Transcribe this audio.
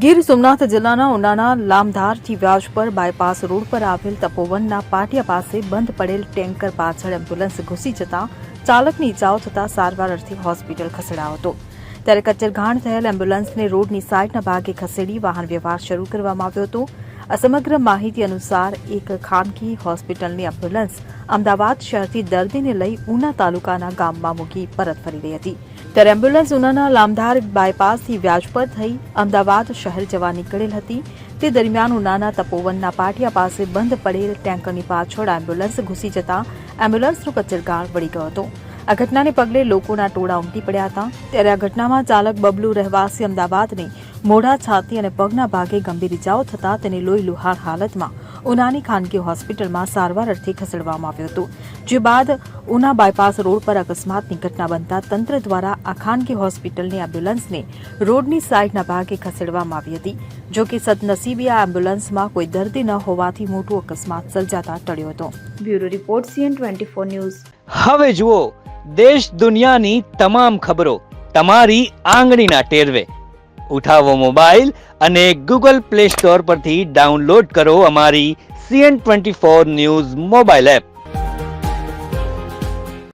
ગીર સોમનાથ જિલ્લાના ઉનાના લામધારથી વ્યાજપર bypass road પર આવેલ તપોવનના પાટિયા પાસે બંધ પડેલ ટેન્કર પાછળ એમ્બ્યુલન્સ ઘૂસી જતા ચાલકની ઇજાઓ થતા સારવાર અર્થે હોસ્પિટલ ખસેડાયો હતો। ત્યારે કચ્ચરઘાણ થયેલ એમ્બ્યુલન્સને રોડની સાઇડના ભાગે ખસેડી વાહન વ્યવહાર શરૂ કરવામાં આવ્યો હતો। આ સમગ્ર માહિતી અનુસાર એક ખાનગી હોસ્પિટલની એમ્બ્યુલન્સ અમદાવાદ શહેરથી દર્દીને લઈ ઉના તાલુકાના ગામમાં મૂકી પરત ફરી રહી હતી। ત્યારે એમ્બ્યુલન્સ ઉનાના લામધાર બાયપાસથી વ્યાજપર થઈ અમદાવાદ શહેર જવા નીકળેલ હતી। તે દરમિયાન ઉનાના તપોવનના પાટિયા પાસે બંધ પડેલ ટેન્કરની પાછળ એમ્બ્યુલન્સ ઘૂસી જતા એમ્બ્યુલન્સનો કચ્ચરઘાણ વળી ગયો હતો। આ ઘટનાને પગલે લોકોના ટોળા ઉમટી પડ્યા હતા। ત્યારે આ ઘટનામાં ચાલક બબલુ રહેવાસી અમદાવાદને મોઢા, છાતી અને પગના ભાગે ગંભીર ઇજાઓ થતા તેને લોહી લુહાણ હાલતમાં ઉનાની ખાનગી હોસ્પિટલમાં સારવાર અર્થે ખસેડવામાં આવ્યો હતો। જે બાદ ઉના બાયપાસ રોડ પર અકસ્માતની ઘટના બનતા તંત્ર દ્વારા આ ખાનગી હોસ્પિટલની એમ્બ્યુલન્સને રોડની સાઇડના ભાગે ખસેડવામાં આવી હતી। જો કે સદનસીબે આ એમ્બ્યુલન્સમાં કોઈ દર્દી ન હોવાથી મોટો અકસ્માત સર્જાતા ટળ્યો હતો। Bureau report CN24 news. હવે જુઓ દેશ દુનિયાની તમામ ખબરો તમારી આંગળીના ટેરવે। ઉઠાવો મોબાઈલ અને ગૂગલ પ્લે સ્ટોર પરથી ડાઉનલોડ કરો અમારી CN24 ન્યૂઝ મોબાઈલ એપ।